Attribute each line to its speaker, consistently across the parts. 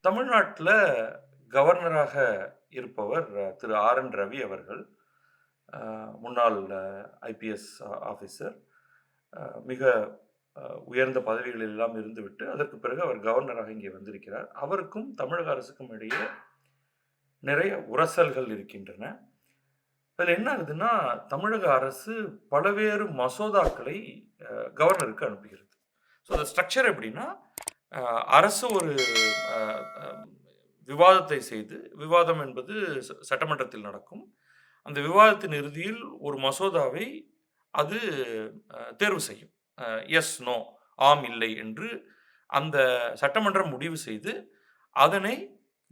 Speaker 1: தமிழ்நாட்டில கவர்னராக இருப்பவர் திரு ஆர்.என். ரவி அவர்கள். அ முன்னாள் ஐபிஎஸ் ஆஃபீசர். அ மிக அ உயர்ந்த பதவிகளில் எல்லாம் இருந்துவிட்டு, அதற்கு பிறகு அவர் கவர்னராக இங்கே வந்திருக்கிறார். அவருக்கும் தமிழக அரசுக்கும் இடையே நிறைய உரசல்கள் இருக்கின்றன. அதில என்ன ஆகுதுன்னா, தமிழக அரசு பல்வேறு மசோதாக்களை கவர்னருக்கு அனுப்புகிறது. ஸோ, அந்த ஸ்ட்ரக்சர் எப்படின்னா, அ அரசு ஒரு அ அ விவாதத்தை செய்து, விவாதம் என்பது சட்டமன்றத்தில் நடக்கும். அந்த விவாதத்தின் இறுதியில் ஒரு மசோதாவை அது தேர்வு செய்யும். எஸ், நோ, ஆம், இல்லை என்று அந்த சட்டமன்றம் முடிவு செய்து, அதனை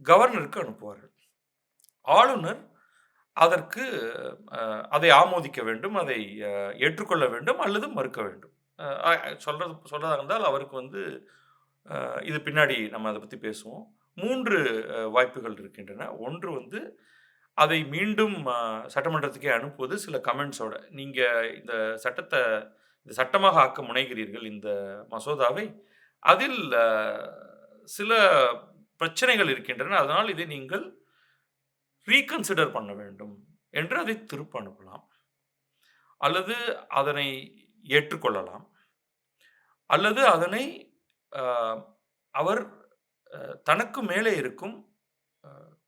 Speaker 1: கவர்னருக்கு அனுப்புவார்கள். ஆளுநர் அதற்கு அதை ஆமோதிக்க வேண்டும், அதை ஏற்றுக்கொள்ள வேண்டும் அல்லது மறுக்க வேண்டும். சொல்றதா இருந்தால் அவருக்கு வந்து இது பின்னாடி நம்ம அத பத்தி பேசுவோம். 3 வாய்ப்புகள் இருக்கின்றன. ஒன்று வந்து அதை மீண்டும் சட்டமன்றத்துக்கே அனுப்புவது சில கமெண்ட்ஸோட. நீங்க இந்த சட்டத்த சட்டமாக ஆக்க முனைகிறீர்கள் இந்த மசோதாவை. அதில் சில பிரச்சனைகள் இருக்கின்றன. அதனால் இதை நீங்கள் ரீகன்சிடர் பண்ண வேண்டும் என்று அதை திருப்ப அனுப்பலாம். அல்லது அதனை ஏற்றுக்கொள்ளலாம். அல்லது அதனை அ அவர் தனக்கு மேலே இருக்கும்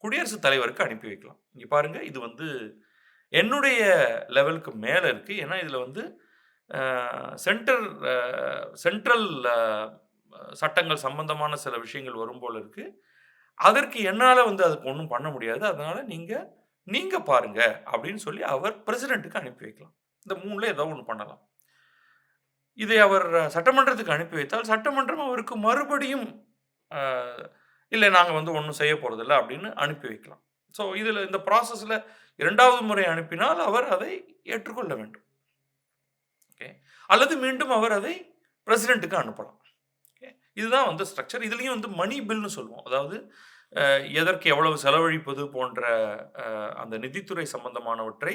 Speaker 1: குடியரசுத் தலைவருக்கு அனுப்பி வைக்கலாம். இங்க பாருங்க, இது வந்து என்னுடைய லெவலுக்கு மேல இருக்கு. ஏன்னா, இதுல வந்து அ சென்டர் அ சென்ட்ரல் சட்டங்கள் சம்பந்தமான சில விஷயங்கள் வரும் போல இருக்கு. அதற்கு என்னால வந்து அதுக்கு ஒண்ணும் பண்ண முடியாது. அதனால நீங்க நீங்க பாருங்க அப்படின்னு சொல்லி அவர் பிரசிடென்ட்க்கு அனுப்பி வைக்கலாம். இந்த 3ல ஏதோ ஒண்ணு பண்ணலாம். இதை அவர் சட்டமன்றத்துக்கு அனுப்பி வைத்தால், சட்டமன்றம் அவருக்கு மறுபடியும் அ இல்ல நாங்க வந்து ஒண்ணும் செய்ய போறதில்ல அப்படின்னு அனுப்பி வைக்கலாம். ஸோ இதுல இந்த ப்ராசஸ்ல 2வது முறை அனுப்பினால் அவர் அதை ஏற்றுக்கொள்ள வேண்டும். ஓகே. அல்லது மீண்டும் அவர் அதை பிரசிடென்ட்க்கு அனுப்பலாம். ஓகே. இதுதான் வந்து ஸ்ட்ரக்சர். இதுலயும் வந்து மணி பில்னு சொல்லுவோம். அதாவது எதற்கு எவ்வளவு செலவழிப்பது போன்ற அந்த நிதித்துறை சம்பந்தமானவற்றை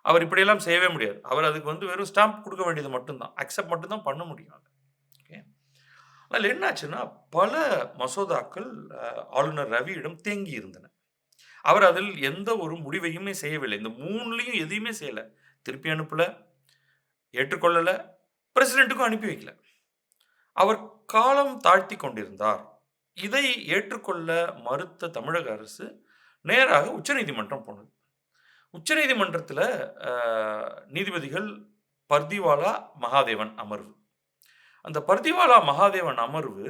Speaker 1: அவர் இப்படியெல்லாம் செய்யவே முடியாது. அவர் அதுக்கு வந்து வெறும் ஸ்டாம்ப் குடுக்க வேண்டியது மட்டும் தான். அக்செப்ட் மட்டும் தான் பண்ண முடியும். ஓகே. அதில என்ன ஆச்சுன்னா, பல மசோதாக்கள் ஆளுநர் ரவியிடம் தேங்கி இருந்தன. அவர் அதில் எந்த ஒரு முடிவையுமே செய்யவில்லை. இந்த 3லயும் எதையுமே செய்யல. திருப்பி அனுப்பல, ஏற்றுக்கொள்ளல, பிரசிடென்ட்க்கும் அனுப்பி வைக்கல. அவர் காலம் தாழ்த்திக் கொண்டிருந்தார். இதை ஏற்றுக்கொள்ள மறுத்த தமிழக அரசு நேராக உச்சநீதிமன்றம் போனது. உச்சநீதிமன்றத்தில அ நீதிபதிகள் பர்திவாலா, மகாதேவன் அமர்வு. அந்த பர்திவாலா, மகாதேவன் அமர்வு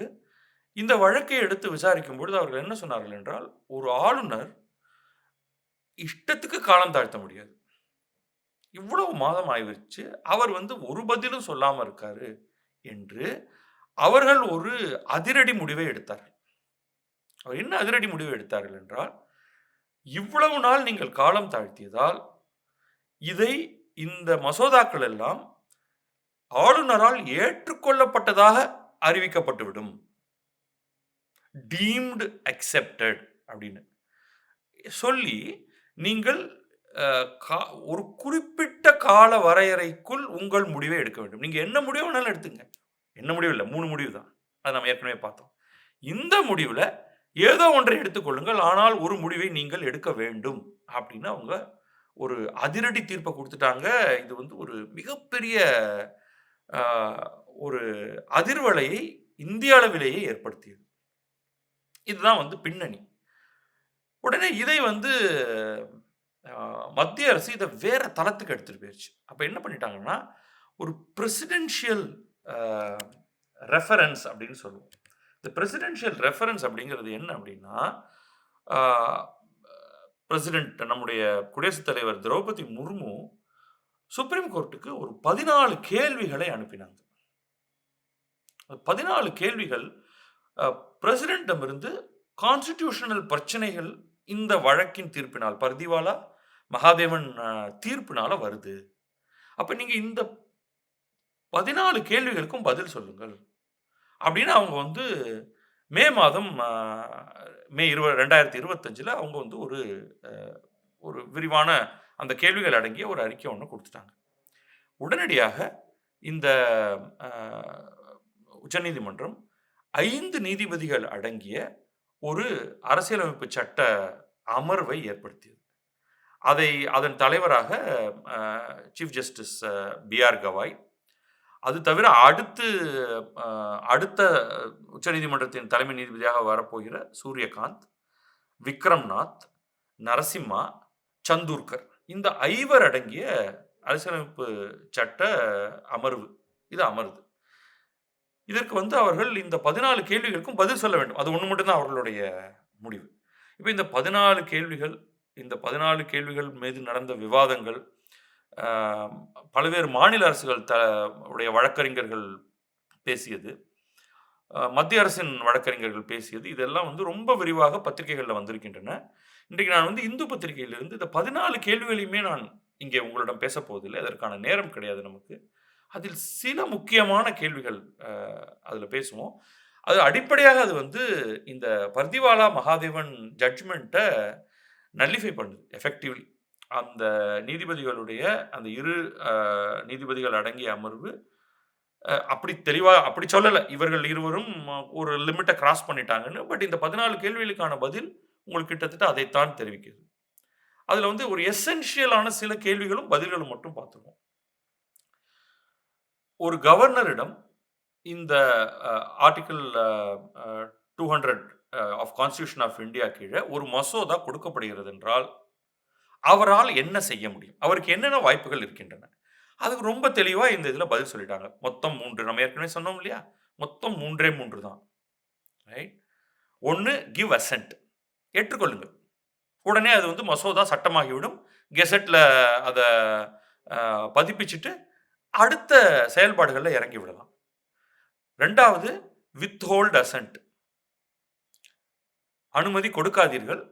Speaker 1: இந்த வழக்கை எடுத்து விசாரிக்கும் பொழுது அவர்கள் என்ன சொன்னார்கள் என்றால், ஒரு ஆளுநர் இஷ்டத்துக்கு காலம் தாழ்த்த முடியாது. இவ்வளவு மாதம் ஆயிருச்சு. அவர் வந்து ஒரு பதிலும் சொல்லாம இருக்காரு என்று அவர்கள் ஒரு அதிரடி முடிவை எடுத்தார்கள். அவர் என்ன அதிரடி முடிவு எடுத்தார்கள் என்றால், இவ்வளவு நாள் நீங்கள் காலம் தாழ்த்தியதால், இதை இந்த மசோதாக்கள் எல்லாம் ஆளுநரால் ஏற்றுக்கொள்ளப்பட்டதாக அறிவிக்கப்பட்டுவிடும். டீம்டு அக்செப்டட் அப்படின்னு சொல்லி, நீங்கள் அ கா ஒரு குறிப்பிட்ட கால வரையறைக்குள் உங்கள் முடிவை எடுக்க வேண்டும். நீங்க என்ன முடிவு வேணாலும் எடுத்துங்க. என்ன முடிவு இல்ல, 3 முடிவு தான். அத நம்ம ஏற்கனவே பார்த்தோம். இந்த முடிவுல ஏதோ ஒன்றை எடுத்துக் கொள்ளுங்கள். ஆனால் ஒரு முடிவை நீங்கள் எடுக்க வேண்டும் அப்படின்னு அவங்க ஒரு அதிரடி தீர்ப்ப குடுத்துட்டாங்க. இது வந்து ஒரு மிகப்பெரிய அ ஒரு அதிர்வலையை இந்திய அளவிலேயே ஏற்படுத்தியது. இதுதான் வந்து பின்னணி. உடனே இதை வந்து அ மத்திய அரசு இத வேற தளத்துக்கு எடுத்துட்டு போயிருச்சு. அப்ப என்ன பண்ணிட்டாங்கன்னா, ஒரு பிரசிடென்ஷியல் அ ரெஃபரன்ஸ் அப்படின்னு சொல்லுவோம். இந்த பிரசிடென்ஷியல் ரெஃபரன்ஸ் அப்படிங்கிறது என்ன அப்படின்னா, ஆ பிரசிடென்ட் நம்முடைய குடியரசுத் தலைவர் திரௌபதி முர்மு சுப்ரீம் கோர்ட்க்கு ஒரு 14 கேள்விகளை அனுப்பினாங்க. 14 கேள்விகள் அ பிரசிடென்ட்டிடமிருந்து கான்ஸ்டிடியூஷனல் பிரச்சனைகள் இந்த வழக்கின் தீர்ப்பினால், பர்திவாலா, மகாதேவன் தீர்ப்பினால வருது. அப்ப நீங்க இந்த 14 கேள்விகளுக்கும் பதில் சொல்லுங்கள். அப்படின்னு அவங்க வந்து மே மாதம் மே 2025ல அவங்க வந்து ஒரு அ ஒரு விரிவான அந்த கேள்விகள் அடங்கிய ஒரு அறிக்கை ஒண்ணு குடுத்துட்டாங்க. உடனடியாக இந்த அ உச்சநீதிமன்றம் 5 நீதிபதிகள் அடங்கிய ஒரு அரசியலமைப்பு சட்ட அமர்வை ஏற்படுத்தியது. அதன் தலைவராக சீஃப் ஜஸ்டிஸ் பி.ஆர். கவாய். அது தவிர அடுத்த உச்சநீதிமன்றத்தின் தலைமை நீதிபதியாக வரப்போகிற சூரியகாந்த், விக்ரம்நாத், நரசிம்மா, சந்தூர்கர். இந்த 5 அடங்கிய அரசியலமைப்பு சட்ட அமர்வு இது அமருது. இதற்கு அவர்கள் இந்த 14 கேள்விகளுக்கும் பதில் சொல்ல வேண்டும். அது ஒண்ணு மட்டும் தான் அவர்களுடைய முடிவு. இப்ப இந்த 14 கேள்விகள் மீது நடந்த விவாதங்கள், அ பல்வேறு மாநில அரசுகள் உடைய வழக்கறிஞர்கள் பேசியது, மத்திய அரசின் வழக்கறிஞர்கள் பேசியது, இதெல்லாம் ரொம்ப விரிவாக பத்திரிகைகள்ல வந்திருக்கின்றன. இன்றைக்கு நான் இந்து பத்திரிகையிலிருந்து இந்த 14 கேள்விகளையுமே நான் இங்கே உங்களிடம் பேசப் போவதில்லை. அதற்கான நேரம் கிடையாது நமக்கு. அதில் சில முக்கியமான கேள்விகள் அதுல பேசுவோம். அது அடிப்படையாக அது இந்த பர்திவாலா மகாதேவன் ஜட்ஜ்மெண்ட்ட நல்லிஃபை பண்ணுது எஃபெக்டிவ்லி. அந்த நீதிபதிகளுடைய அந்த 2 நீதிபதிகள் அடங்கிய அமர்வு அப்படி தெளிவா அப்படி சொல்லல. இவர்கள் இருவரும் ஒரு லிமிட்ட கிராஸ் பண்ணிட்டாங்கன்னு. பட் இந்த 14 கேள்விகளுக்கான பதில் உங்களுக்கு கிட்டத்தட்ட அதைத்தான் தெரிவிக்குது. அதுல ஒரு எசென்ஷியலான சில கேள்விகளும், பதில்களும் மட்டும் பார்த்துருவோம். ஒரு கவர்னரிடம் இந்த article 200 of constitution of India கீழ ஒரு மசோதா கொடுக்கப்படுகிறது என்றால், அவரால் என்ன செய்ய முடியும்? அவருக்கு என்னென்ன வாய்ப்புகள் இருக்கின்றன? அதுக்கு ரொம்ப தெளிவா இந்த இதுல பதில் சொல்லிட்டாங்க. மொத்தம் 3. நம்ம ஏற்கனவே சொன்னோம் இல்லையா? மொத்தம் 3 தான். ரைட்? 1 give ascent. ஏற்றுக்கொள்ளுங்கள். உடனே அது மசோதா சட்டமாகிவிடும். கெசெட்ல அத பதிப்பிச்சுட்டு அடுத்த செயல்பாடுகள்ல இறங்கி விடலாம். 2வது வித்ஹோல்ட் அசென்ட். அனுமதி கொடுக்காதீர்கள்.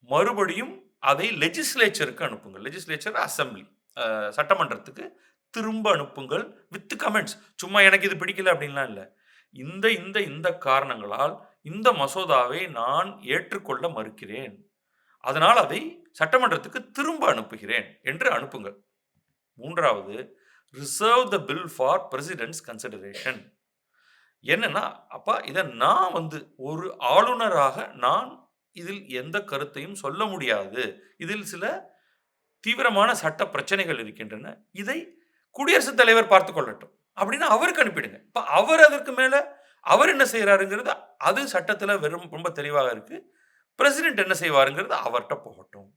Speaker 1: மறுபடியும் அதை லெஜிஸ்லேச்சருக்கு அனுப்புங்கள். லெஜிஸ்லேச்சர் அசெம்பிளி, சட்டமன்றத்துக்கு திரும்ப அனுப்புங்கள் வித் கமெண்ட்ஸ். சும்மா எனக்கு இது பிடிக்கல அப்படின்லாம் இல்ல. இந்த காரணங்களால் இந்த மசோதாவை நான் ஏற்றுக்கொள்ள மறுக்கிறேன். அதனால் அதை சட்டமன்றத்துக்கு திரும்ப அனுப்புகிறேன் என்று அனுப்புங்கள். 3வது reserve the bill for president's consideration. என்னன்னா, அப்பா இத நான் ஒரு ஆளுநராக நான் இதில் எந்த கருத்தையும் சொல்ல முடியாது. இதில் சில தீவிரமான சட்ட பிரச்சனைகள் இருக்கின்றன. இதை குடியரசுத் தலைவர் பார்த்துக் கொள்ளட்டும் அப்படின்னு அவருக்கு அனுப்பிடுங்க. இப்ப அவர் அதற்கு மேல அவர் என்ன செய்றாருங்கிறது அது சட்டத்துல ரொம்ப தெளிவாக இருக்கு. பிரசிடென்ட் என்ன செய்வாருங்கிறது அவர்ட்ட போகட்டும்.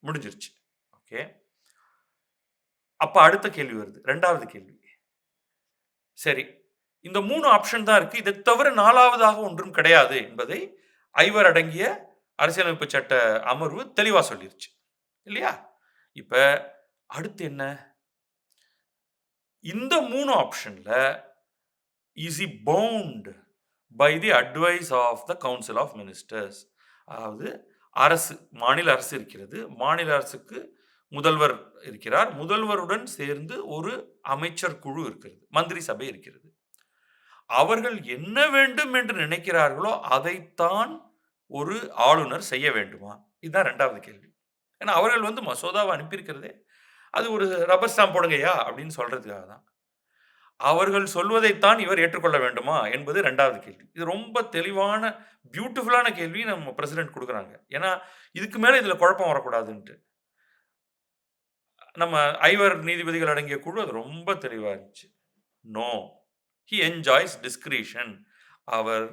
Speaker 1: முடிஞ்சிருச்சு. ஓகே. அப்ப அடுத்த கேள்வி வருது. 2வது கேள்வி. சரி, இந்த 3 ஆப்ஷன் தான் இருக்கு. இதை தவிர 4வதாக ஒன்றும் கிடையாது என்பதை 5 அடங்கிய அரசியலமைப்பு சட்ட அமர்வு தெளிவா சொல்லிருச்சு. இல்லையா? இப்ப அடுத்து என்ன? இந்த 3 ஆப்ஷன்ல is he bound by the advice of the council of ministers. அதாவது மாநில அரசு இருக்கிறது. மாநில அரசுக்கு முதல்வர் இருக்கிறார். முதல்வருடன் சேர்ந்து ஒரு அமைச்சர் குழு இருக்கிறது. மந்திரி சபை இருக்கிறது. அவர்கள் என்ன வேண்டும் என்று நினைக்கிறார்களோ அதைத்தான் ஒரு ஆளுநர் செய்ய வேண்டுமா? இதுதான் 2வது கேள்வி. ஏன்னா அவர்கள் மசோதாவை அனுப்பியிருக்கிறதே அது ஒரு ரப்பர் ஸ்டாம்ப் போடுங்கய்யா அப்படின்னு சொல்றதுக்காக தான். அவர்கள் சொல்வதைத்தான் இவர் ஏற்றுக்கொள்ள வேண்டுமா என்பது 2வது கேள்வி. இது ரொம்ப தெளிவான பியூட்டிஃபுல்லான கேள்வி நம்ம பிரசிடென்ட் குடுக்குறாங்க. ஏன்னா இதுக்கு மேல இதுல குழப்பம் வரக்கூடாதுன்ட்டு. நம்ம 5 நீதிபதிகள் அடங்கிய குழு அது ரொம்ப தெளிவா இருந்துச்சு. No, he enjoys discretion. அவர்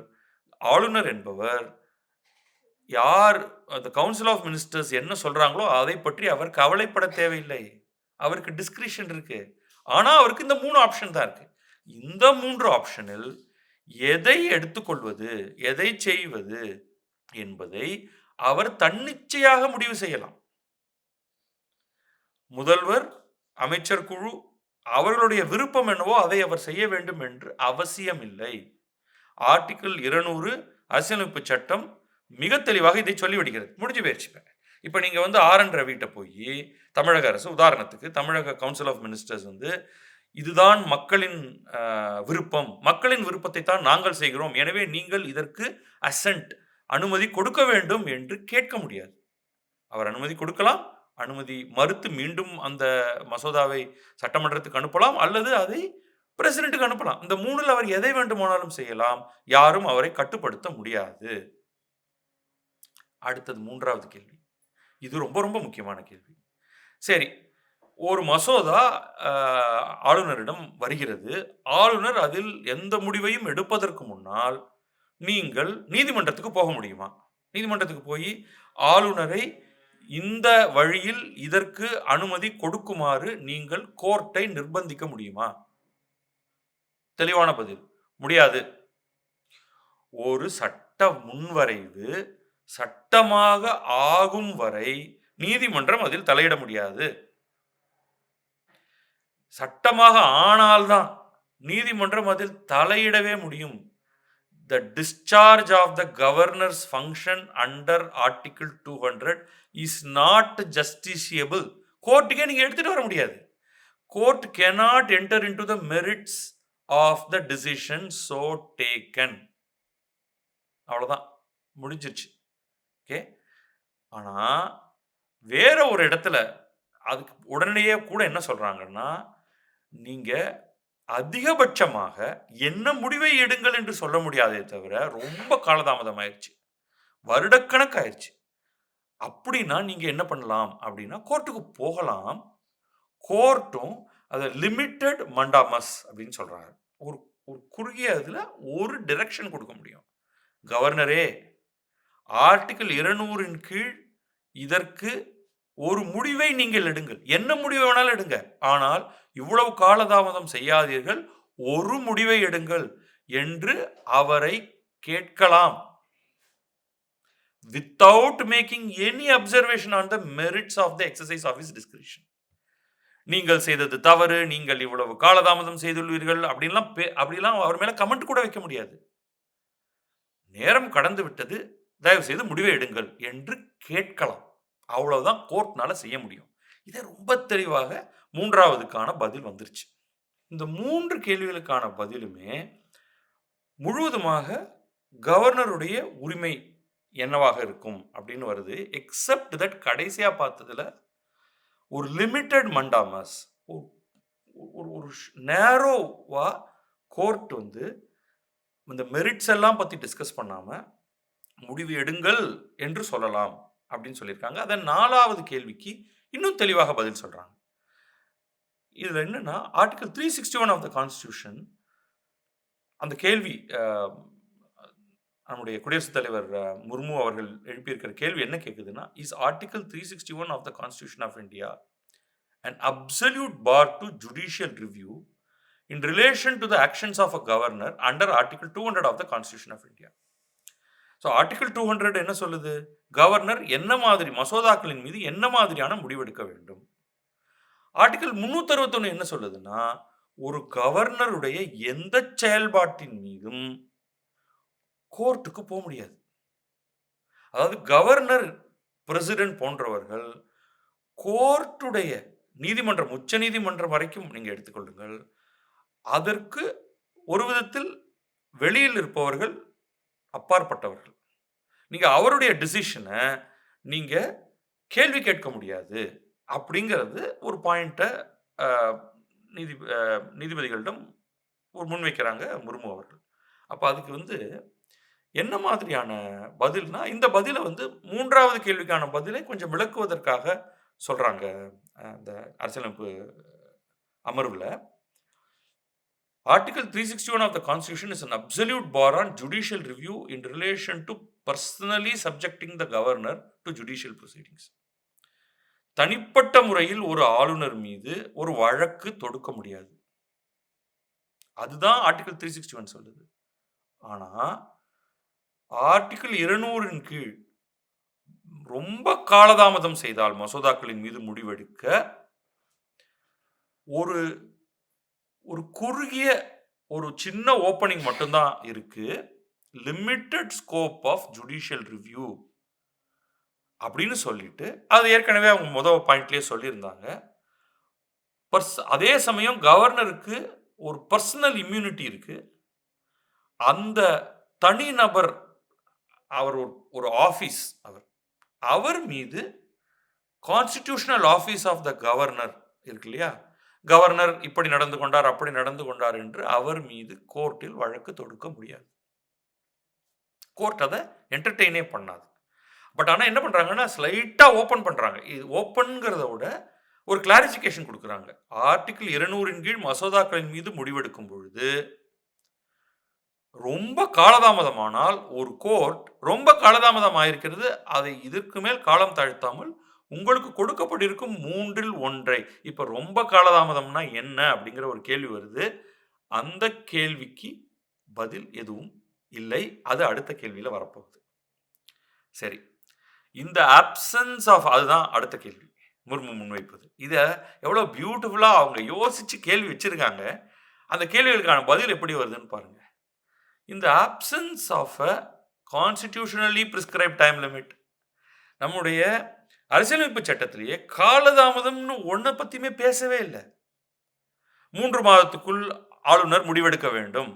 Speaker 1: ஆளுநர் என்பவர் யார் அந்த கவுன்சில் ஆஃப் மினிஸ்டர்ஸ் என்ன சொல்றாங்களோ அதை பற்றி அவர் கவலைப்பட தேவையில்லை. அவருக்கு டிஸ்கிரிஷன் இருக்கு. ஆனா அவருக்கு இந்த 3 ஆப்ஷன் தான் இருக்கு. இந்த 3 ஆப்ஷனில் எதை எடுத்துக்கொள்வது, எதை செய்வது என்பதை அவர் தன்னிச்சையாக முடிவு செய்யலாம். முதல்வர், அமைச்சர் குழு அவர்களுடைய விருப்பம் என்னவோ அதை அவர் செய்ய வேண்டும் என்று அவசியம் இல்லை. ஆர்டிகிள் 200 அரசியலமைப்பு சட்டம் மிக தெளிவாக இதை சொல்லிவிடுகிறது. முடிஞ்சு போயிருச்சு. இப்ப நீங்க ஆர்.என். ரவிட்ட போய் தமிழக அரசு உதாரணத்துக்கு தமிழக கவுன்சில் ஆஃப் மினிஸ்டர்ஸ் இதுதான் மக்களின் விருப்பம். மக்களின் விருப்பத்தை தான் நாங்கள் செய்கிறோம். எனவே நீங்கள் இதற்கு அசென்ட் அனுமதி கொடுக்க வேண்டும் என்று கேட்க முடியாது. அவர் அனுமதி கொடுக்கலாம். அனுமதி மறுத்து மீண்டும் அந்த மசோதாவை சட்டமன்றத்துக்கு அனுப்பலாம் அல்லது அதை பிரசிடென்ட்க்கு அனுப்பலாம். இந்த 3ல் அவர் எதை வேண்டுமானாலும் செய்யலாம். யாரும் அவரை கட்டுப்படுத்த முடியாது. அடுத்தது 3வது கேள்வி. இது ரொம்ப ரொம்ப முக்கியமான கேள்வி. சரி, ஒரு மசோதா அ ஆளுநரிடம் வருகிறது. ஆளுநர் அதில் எந்த முடிவையும் எடுப்பதற்கு முன்னால், நீங்கள் நீதிமன்றத்துக்கு போக முடியுமா? நீதிமன்றத்துக்கு போயி, ஆளுநரை இந்த வழியில் இதற்கு அனுமதி கொடுக்குமாறு நீங்கள் கோர்ட்டை நிர்பந்திக்க முடியுமா? தெளிவான பதில். முடியாது. ஒரு சட்ட முன்வரைவு சட்டமாக ஆகும் வரை நீதிமன்றம் அதில் தலையிட முடியாது. சட்டமாக ஆனால்தான் நீதிமன்றம் அதில் தலையிடவே முடியும். The discharge of the governor's function under Article 200 is not justiciable. கோர்ட்டுக்கே நீங்க எடுத்துட்டு வர முடியாது. Court cannot enter into the merits of the decision so taken. அவ்வளவுதான், முடிஞ்சிருச்சு. ஓகே. ஆனா வேற ஒரு இடத்துல அதுக்கு உடனேயே கூட என்ன சொல்றாங்கன்னா, நீங்க அதிகபட்சமாக என்ன முடிவை எடுங்கள் என்று சொல்ல முடியாதே தவிர, ரொம்ப காலதாமதம் ஆயிருச்சு. வருடக்கணக்காயிருச்சு. அப்படின்னா நீங்க என்ன பண்ணலாம் அப்படின்னா, கோர்ட்டுக்கு போகலாம். கோர்ட்டும் அத லிமிட்டட் மண்டாமஸ் அப்படின்னு சொல்றாங்க. ஒரு ஒரு குறுகிய இதுல ஒரு டைரக்ஷன் கொடுக்க முடியும். கவர்னரே, ஆர்டிகிள் 200 கீழ் இதற்கு ஒரு முடிவை நீங்கள் எடுங்கள். என்ன முடிவை வேணாலும் எடுங்க. ஆனால் இவ்வளவு காலதாமதம் செய்யாதீர்கள். ஒரு முடிவை எடுங்கள் என்று அவரை கேட்கலாம். Without making any observation on the merits of the exercise of his discretion. நீங்கள் செய்தது தவறு, நீங்கள் இவ்வளவு காலதாமதம் செய்துள்ளீர்கள் அப்படிலாம் அவர் மேல கமெண்ட் கூட வைக்க முடியாது. நேரம் கடந்து விட்டது, தயவு செய்து முடிவை எடுங்கள் என்று கேட்கலாம். அவ்வளவுதான் கோர்ட்னால செய்ய முடியும். இதை ரொம்ப தெளிவாக 3வதுக்கான பதில் வந்துருச்சு. இந்த 3 கேள்விகளுக்கான பதிலுமே முழுவதுமாக கவர்னருடைய உரிமை என்னவாக இருக்கும் அப்படின்னு வருது. எக்ஸப்ட் தட் கடைசியா பார்த்ததுல ஒரு லிமிட்டட் மண்டாமஸ், ஒரு நேரோவா கோர்ட் வந்து இந்த மெரிட்ஸ் எல்லாம் பத்தி டிஸ்கஸ் பண்ணாம முடிவு எடுங்கள் என்று சொல்லலாம் அப்படின்னு சொல்லியிருக்காங்க. அதை 4வது கேள்விக்கு இன்னும் தெளிவாக பதில் சொல்றாங்க. இதுல என்னன்னா, ஆர்டிகல் 361 ஆஃப் த கான்ஸ்டிடியூஷன், அந்த கேள்வி நம்முடைய குடியரசுத் தலைவர் முர்மு அவர்கள் எழுப்பியிருக்கிற கேள்வி என்ன கேட்குதுன்னா, is article 361 of the constitution of India an absolute bar to judicial review in relation to the actions of a governor under article 200 of the constitution of India. So article 200 என்ன சொல்லுது? கவர்னர் என்ன மாதிரி மசோதாக்களின் மீது என்ன மாதிரியான முடிவெடுக்க வேண்டும். Article 361 என்ன சொல்லுதுன்னா, ஒரு கவர்னருடைய எந்த செயல்பாட்டின் மீதும் கோர்ட்டுக்கு போக முடியாது. அதாவது கவர்னர், பிரசிடென்ட் போன்றவர்கள் கோர்ட்டுடைய நீதிமன்றம், உச்ச நீதிமன்றம் வரைக்கும் நீங்க எடுத்துக்கொள்ளுங்கள், அதற்கு ஒரு விதத்தில் வெளியில் இருப்பவர்கள், அப்பாற்பட்டவர்கள். நீங்க அவருடைய டிசிஷனை நீங்க கேள்வி கேட்க முடியாது அப்படிங்கிறது ஒரு பாயிண்ட்டை நீதிபதிகளிடம் ஒரு முன்வைக்கிறாங்க முர்மு அவர்கள். அப்போ அதுக்கு வந்து என்ன மாதிரியான பதில்னா, இந்த பதிலை வந்து 3வது கேள்விக்கான பதிலை கொஞ்சம் விளக்குவதற்காக சொல்றாங்க அந்த அரசியலமைப்பு அமர்வுல. Article 361 of the Constitution is an absolute bar on judicial review in relation to personally subjecting the governor to judicial proceedings. தனிப்பட்ட முறையில் ஒரு ஆளுநர் மீது ஒரு வழக்கு தொடுக்க முடியாது. அதுதான் ஆர்டிகல் 361 சொல்லுது. ஆனா ஆர்டிகல் 200 கீழ் ரொம்ப காலதாமதம் செய்தால் மசோதாக்களின் மீது முடிவெடுக்க ஒரு ஒரு குறுகிய ஒரு சின்ன ஓப்பனிங் மட்டும்தான் இருக்கு. Limited scope of judicial review அப்படின்னு சொல்லிட்டு, அது ஏற்கனவே அவங்க முதல் பாயிண்ட்லயே சொல்லியிருந்தாங்க. அதே சமயம் கவர்னருக்கு ஒரு பர்சனல் இம்யூனிட்டி இருக்கு. அந்த தனிநபர், அவர் ஒரு ஆபீஸ், அவர் மீது constitutional office of the governor இருக்கு இல்லையா, கவர்னர் இப்படி நடந்து கொண்டார், அப்படி நடந்து கொண்டார் என்று அவர் மீது கோர்ட்டில் வழக்கு தொடுக்க முடியாது. கோர்ட் அதை என்டர்டெயினே பண்ணாது. பட் ஆனா என்ன பண்றாங்கன்னா, ஸ்லைட்டா ஓப்பன் பண்றாங்க. இது ஓப்பன்ங்கிறத விட ஒரு கிளாரிஃபிகேஷன் குடுக்குறாங்க. ஆர்டிகிள் 200 கீழ் மசோதாக்களின் மீது முடிவெடுக்கும் பொழுது, ரொம்ப காலதாமதமானால் ஒரு கோர்ட் ரொம்ப காலதாமதம் ஆயிருக்கிறது. அதை இதற்கு மேல் காலம் தாழ்த்தாமல் உங்களுக்கு கொடுக்கப்பட்டிருக்கும் 3ல் 1 இப்ப ரொம்ப காலதாமதம்னா என்ன? அப்படிங்கிற ஒரு கேள்வி வருது. அந்த கேள்விக்கு பதில் எதுவும் இல்லை. அது அடுத்த கேள்வியில வரப்போகுது. சரி. இந்த அப்சன்ஸ் ஆஃப் அதுதான் அடுத்த கேள்வி. முர்மு முன்வைப்பது. இத எவ்வளோ பியூட்டிஃபுல்லா அவங்க யோசிச்சு கேள்வி வச்சிருக்காங்க. அந்த கேள்விகளுக்கான பதில் எப்படி வருதுன்னு பாருங்க. இந்த absence of a constitutionally prescribed time limit. நம்முடைய அரசியலமைப்பு சட்டத்திலேயே காலதாமதம்னு ஒண்ண பத்தியுமே பேசவே இல்ல. 3 மாதத்துக்குள் ஆளுநர் முடிவெடுக்க வேண்டும்.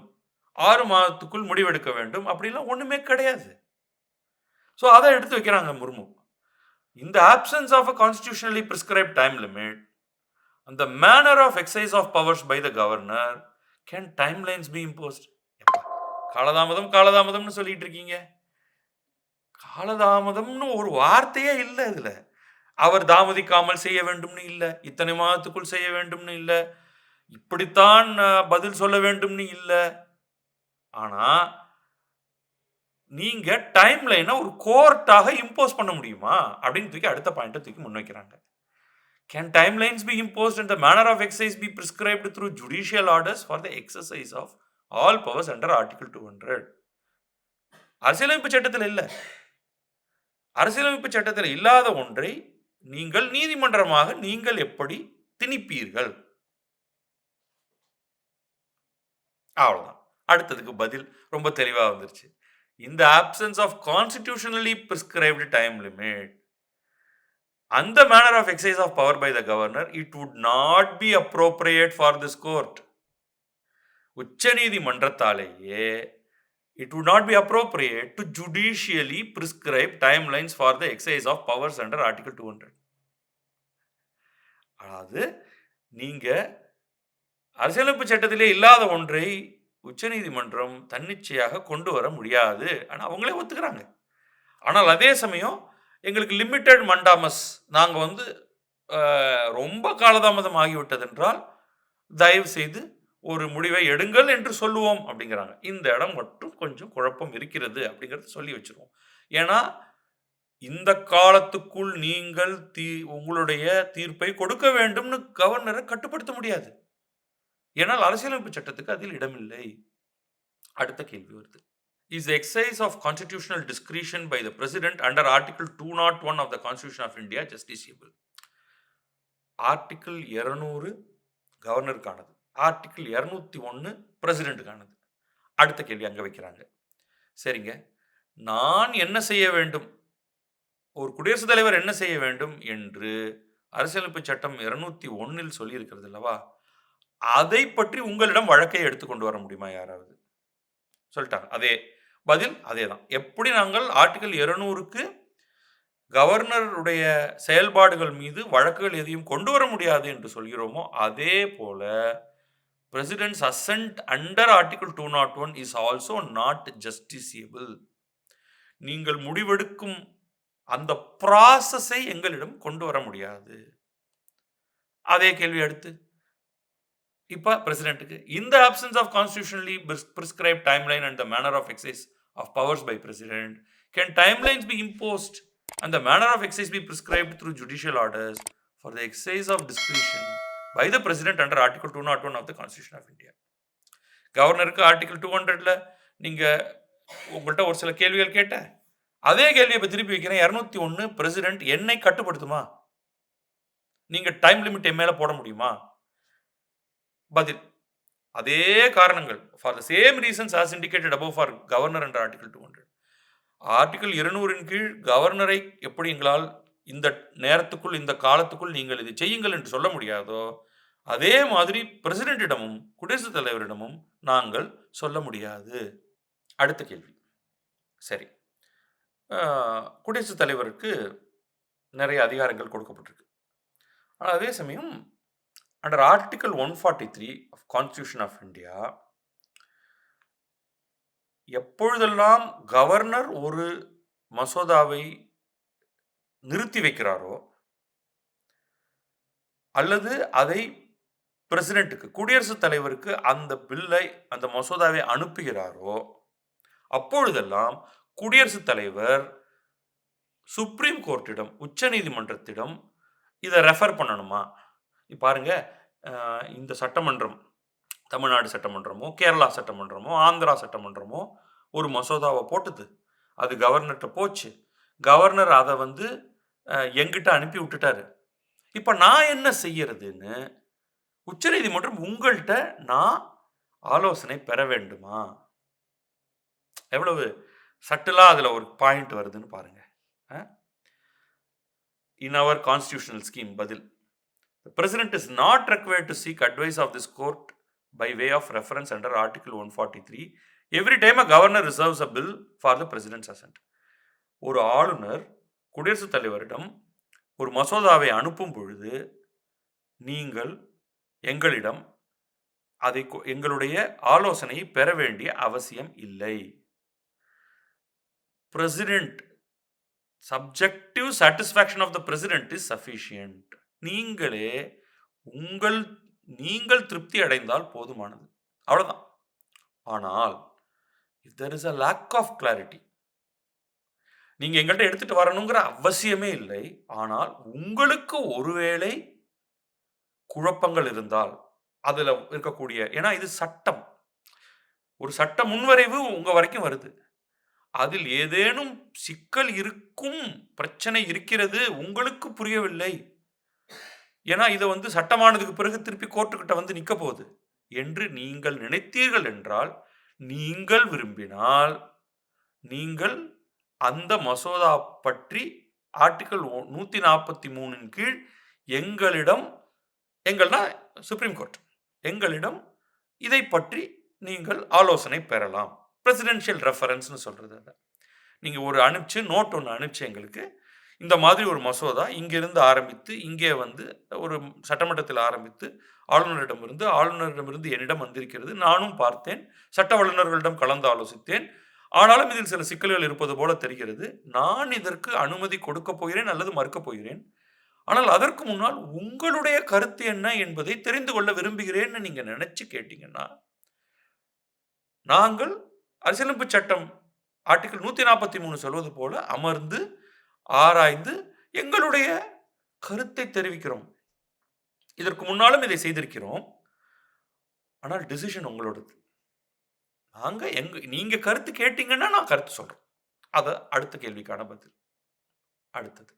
Speaker 1: 6 மாதத்துக்குள் முடிவெடுக்க வேண்டும். அப்படிலாம் ஒண்ணுமே கிடையாது. சோ அத எடுத்து வைக்கிறாங்க Murmu. In the absence of a constitutionally prescribed time limit, and the manner of exercise of powers by the governor, can timelines be imposed? எப்பா, காலதாமதம் காலதாமதம்னு சொல்லிட்டு இருக்கீங்க. காலதாமதம்னு ஒரு வார்த்தையே இல்ல இதுல. அவர் தாமதிக்காமல் செய்ய வேண்டும்னு இல்ல. இத்தனை மாதத்துக்குள் செய்ய வேண்டும்னு இல்ல. இப்படித்தான் பதில் சொல்ல வேண்டும்னு இல்ல. ஆனா நீங்க டைம் லைன ஒரு கோர்ட்டாக இம்போஸ் பண்ண முடியுமா? அப்படின்னு தூக்கி அடுத்த பாயிண்ட்ட தூக்கி முன்வைக்கிறாங்க. Can timelines be imposed and the manner of exercise be prescribed through judicial orders for the exercise of all powers under Article 200? அரசியலமைப்பு சட்டத்தில் இல்ல. அரசியலமைப்பு சட்டத்தில் இல்லாத ஒன்றை நீங்கள் நீதிமன்றமாக நீங்கள் எப்படி திணிப்பீர்கள்? அவ்வளவுதான். அடுத்ததுக்கு பதில் ரொம்ப தெளிவா வந்துருச்சு. In the absence of constitutionally prescribed time limit and the manner of exercise of power by the governor, it would not be appropriate for this court. உச்ச நீதிமன்றத்தாலேயே it would not be appropriate to judicially prescribe timelines for the exercise of powers under Article 200. அதாவது நீங்க அரசியலமைப்பு சட்டத்திலே இல்லாத ஒன்றை உச்சநீதிமன்றம் தன்னிச்சையாக கொண்டு வர முடியாது. ஆனா அவங்களே ஒத்துக்கிறாங்க. ஆனால் அதே சமயம் எங்களுக்கு லிமிட்டட் மண்டாமஸ் நாங்க வந்து ரொம்ப காலதாமதம் ஆகிவிட்டது என்றால் தயவு செய்து ஒரு முடிவை எடுங்கள் என்று சொல்லுவோம் அப்படிங்கிறாங்க. இந்த இடம் மட்டும் கொஞ்சம் குழப்பம் இருக்கிறது அப்படிங்கிறத சொல்லி வச்சிருவோம். ஏன்னா இந்த காலத்துக்குள் நீங்கள் உங்களுடைய தீர்ப்பை கொடுக்க வேண்டும்னு கவர்னரை கட்டுப்படுத்த முடியாது. ஏனால் அரசியலமைப்பு சட்டத்துக்கு அதில் இடமில்லை. அடுத்த கேள்வி வருது. Is the exercise of constitutional discretion by the President under Article 201 of the Constitution of India justiciable? Article 200 கவர்னருக்கானது. ஆர்டிகிள் 201 பிரசிடென்ட்டுக்கானது. அடுத்த கேள்வி அங்க வைக்கிறாங்க. சரிங்க. நான் என்ன செய்ய வேண்டும்? ஒரு குடியரசுத் தலைவர் என்ன செய்ய வேண்டும் என்று அரசியலமைப்பு சட்டம் 201 சொல்லி இருக்கிறது அல்லவா? அதை பற்றி உங்களிடம் வழக்கை எடுத்து கொண்டு வர முடியுமா யாராவது? சொல்லிட்டாங்க. அதே பதில் அதேதான். எப்படி நாங்கள் ஆர்டிகிள் 200க்கு கவர்னருடைய செயல்பாடுகள் மீது வழக்குகள் எதையும் கொண்டு வர முடியாது என்று சொல்கிறோமோ, அதே போல president's assent under article 201 is also not justiciable. நீங்கள் முடிவெடுக்கும் அந்த ப்ராசஸை எங்களிடம் கொண்டு வர முடியாது. அதே கேள்வி அடுத்து. இப்ப பிரசிடென்ட்டுக்கு in the absence of constitutionally prescribed timeline and the manner of exercise of powers by president, can timelines be imposed and the manner of exercise be prescribed through judicial orders for the exercise of discretion by the president under article 201 of the Constitution of India? கவர்னருக்கு article 200ல நீங்க உங்கள்ட்ட ஒரு சில கேள்விகள் கேட்டேன். அதே கேள்வியை இப்ப திருப்பி வைக்கிறேன். 201 பிரசிடென்ட் என்னை கட்டுப்படுத்துமா? நீங்க டைம் லிமிட் என் மேல போட முடியுமா? பதில் அதே காரணங்கள் for the same reasons as indicated above for governor under article 200. Article 200 கீழ் கவர்னரை எப்படி எங்களால் இந்த நேரத்துக்குள் இந்த காலத்துக்குள் நீங்கள் இதை செய்யுங்கள் என்று சொல்ல முடியாதோ, அதே மாதிரி பிரசிடென்ட்டிடமும் குடியரசுத் தலைவரிடமும் நாங்கள் சொல்ல முடியாது. அடுத்த கேள்வி. சரி, குடியரசுத் தலைவருக்கு நிறைய அதிகாரங்கள் கொடுக்கப்பட்டிருக்கு. ஆனால் அதே சமயம் under article 143 of constitution of India எப்பொழுதெல்லாம் கவர்னர் ஒரு மசோதாவை நிறுத்தி வைக்கிறாரோ அல்லது அதை பிரசிடென்ட்டுக்கு குடியரசுத் தலைவருக்கு அந்த பில்லை அந்த மசோதாவை அனுப்புகிறாரோ அப்பொழுதெல்லாம் குடியரசுத் தலைவர் சுப்ரீம் கோர்ட்டிடம் உச்ச நீதிமன்றத்திடம் இதை ரெஃபர் பண்ணணுமா பாருங்க இந்த சட்டமன்றம் தமிழ்நாடு சட்டமன்றமோ கேரளா சட்டமன்றமோ ஆந்திரா சட்டமன்றமோ ஒரு மசோதாவை போட்டுது அது கவர்னர்கிட்ட போச்சு கவர்னர் அதை எங்கிட்ட அனுப்பி விட்டுட்டாரு இப்போ நான் என்ன செய்யறதுன்னு உச்சநீதிமன்றம் உங்கள்கிட்ட நான் ஆலோசனை பெற வேண்டுமா எவ்வளவு சட்டிலா அதில் ஒரு பாயிண்ட் வருதுன்னு பாருங்க இன் அவர் கான்ஸ்டிடியூஷனல் ஸ்கீம் பதில் The President is not required to seek advice of this court by way of reference under Article 143 every time a governor reserves a bill for the President's assent. ஒரு ஆளுநர் குடியரசுத் தலைவரிடம் ஒரு மசோதாவை அனுப்பும் பொழுது நீங்கள் எங்களிடம் அதை எங்களுடைய ஆலோசனையை பெற வேண்டிய அவசியம் இல்லை. President subjective satisfaction of the President is sufficient. நீங்கள் திருப்தி அடைந்தால் போதுமானது, அவ்வளவுதான். ஆனால் if there is a lack of clarity, நீங்க எங்கள்கிட்ட எடுத்துட்டு வரணுங்கிற அவசியமே இல்லை. ஆனால் உங்களுக்கு ஒருவேளை குழப்பங்கள் இருந்தால் அதுல இருக்கக்கூடிய, ஏன்னா இது சட்டம், ஒரு சட்ட முன்வரைவு உங்க வரைக்கும் வருது, அதில் ஏதேனும் சிக்கல் இருக்கும், பிரச்சனை இருக்கிறது, உங்களுக்கு புரியவில்லை, ஏன்னா இதை சட்டமானதுக்கு பிறகு திருப்பி கோர்ட்டுக்கிட்ட நிற்க போகுது என்று நீங்கள் நினைத்தீர்கள் என்றால், நீங்கள் விரும்பினால் நீங்கள் அந்த மசோதா பற்றி ஆர்டிகல் 143 கீழ் எங்களிடம், எங்கள்னா சுப்ரீம் கோர்ட், எங்களிடம் இதை பற்றி நீங்கள் ஆலோசனை பெறலாம். பிரசிடென்ஷியல் ரெஃபரன்ஸ்னு சொல்றது. அதை நீங்கள் ஒரு நோட் ஒன்று அனுப்பிச்சு எங்களுக்கு இந்த மாதிரி ஒரு மசோதா இங்கிருந்து ஆரம்பித்து இங்கே ஒரு சட்டமன்றத்தில் ஆரம்பித்து ஆளுநரிடமிருந்து என்னிடம் வந்திருக்கிறது, நானும் பார்த்தேன், சட்ட வல்லுநர்களிடம் கலந்து ஆலோசித்தேன், ஆனாலும் இதில் சில சிக்கல்கள் இருப்பது போல தெரிகிறது, நான் இதற்கு அனுமதி கொடுக்க போகிறேன் அல்லது மறுக்கப் போகிறேன், ஆனால் அதற்கு முன்னால் உங்களுடைய கருத்து என்ன என்பதை தெரிந்து கொள்ள விரும்புகிறேன்னு நீங்க நினைச்சு கேட்டீங்கன்னா, நாங்கள் அரசியலமைப்பு சட்டம் ஆர்டிகல் 143 சொல்வது போல அமர்ந்து ஆராய்ந்து எங்களுடைய கருத்தை தெரிவிக்கிறோம். இதற்கு முன்னாலும் இதை செய்திருக்கிறோம், ஆனால் டிசிஷன் உங்களோடது. நீங்க கருத்து கேட்டீங்கன்னா நான் கருத்து சொல்றேன். அது அடுத்த கேள்விக்கான பதில். அடுத்தது,